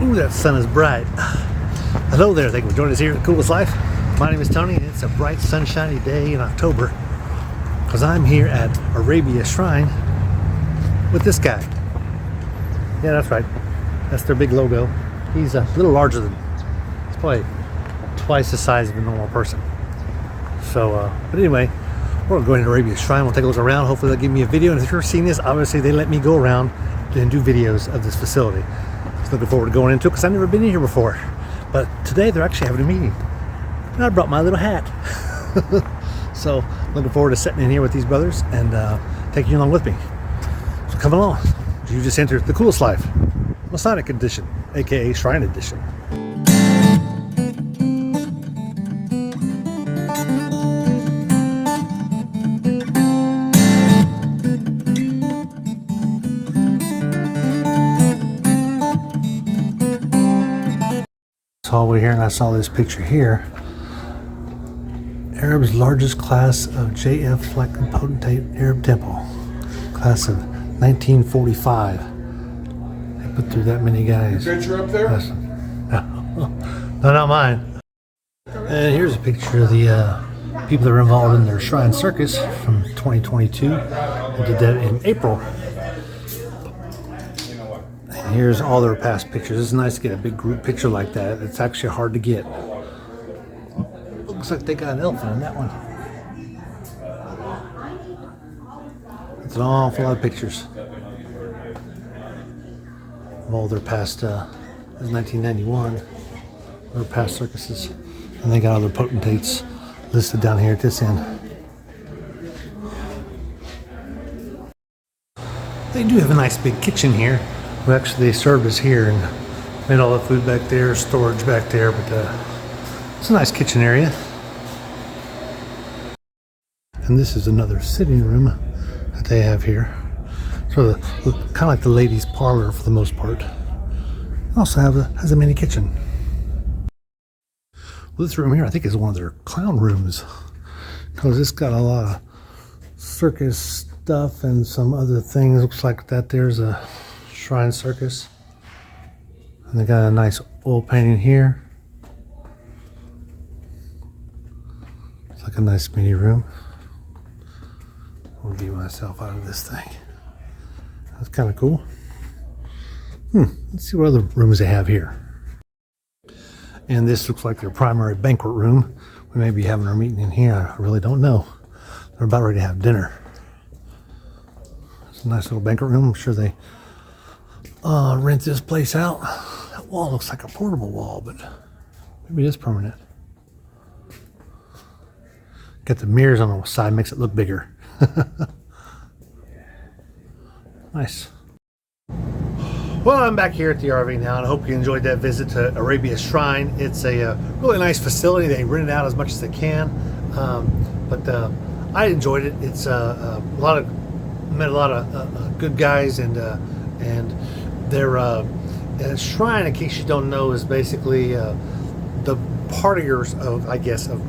Ooh, that sun is bright. Hello there, thank you for joining us here at Coolest Life. My name is Tony, and it's a bright, sunshiny day in October because I'm here at Arabia Shrine with this guy. Yeah, that's right. That's their big logo. He's a little larger than, he's probably twice the size of a normal person. So, but anyway, we're going to Arabia Shrine. We'll take a look around. Hopefully they'll give me a video. And if you're seeing this, obviously they let me go around and do videos of this facility. Just looking forward to going into it because I've never been in here before. But today they're actually having a meeting. And I brought my little hat. So looking forward to sitting in here with these brothers and taking you along with me. So come along. You just entered the Coolest Life Masonic Edition, aka Shrine Edition. Hallway here, and I saw this picture here. Arab's largest class of JF Selected Potentate Arab Temple, class of 1945. They put through that many guys. Picture up there? No, not mine. And here's a picture of the people that were involved in their Shrine Circus from 2022. They did that in April. Here's all their past pictures. It's nice to get a big group picture like that. It's actually hard to get. Looks like they got an elephant in that one. It's an awful lot of pictures of all their past, this is 1991, their past circuses. And they got all their potentates listed down here at this end. They do have a nice big kitchen here. We actually served us here and made all the food back there, storage back there, but it's a nice kitchen area. And this is another sitting room that they have here. So kind of like the ladies' parlor for the most part. Also has a mini kitchen. Well, this room here I think is one of their clown rooms because it's got a lot of circus stuff and some other things. Looks like that there's a Shrine Circus, and they got a nice oil painting here. It's like a nice mini room. I'll view myself out of this thing. That's kind of cool. Let's see what other rooms they have here. And this looks like their primary banquet room. We may be having our meeting in here. I really don't know. They're about ready to have dinner. It's a nice little banquet room. I'm sure they rent this place out. That wall looks like a portable wall, but maybe it is permanent. Got the mirrors on the side, makes it look bigger. Nice. Well, I'm back here at the RV now, and I hope you enjoyed that visit to Arabia Shrine. It's a really nice facility. They rent it out as much as they can, but I enjoyed it. It's met a lot of good guys, and their shrine, in case you don't know, is basically the partiers of, I guess, of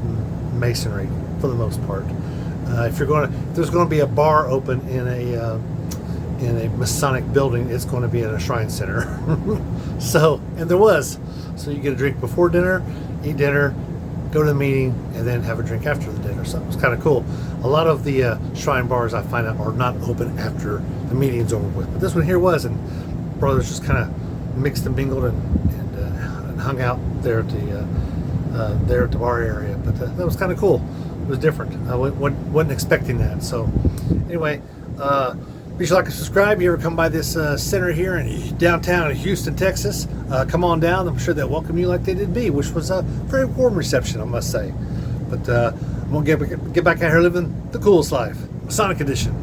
Masonry for the most part. If there's going to be a bar open in a Masonic building, it's going to be at a shrine center. So, and there was. So you get a drink before dinner, eat dinner, go to the meeting, and then have a drink after the dinner. So it's kind of cool. A lot of the shrine bars I find out are not open after the meeting's over with, but this one here was, and brothers just kind of mixed and mingled and hung out there at the bar area. But that was kind of cool. It was different. I wasn't expecting that. So anyway, be sure to like and subscribe. You ever come by this center here in downtown Houston, Texas, come on down. I'm sure they'll welcome you like they did me, which was a very warm reception, I must say. But I'm going to get back out here living the coolest life. Masonic Edition.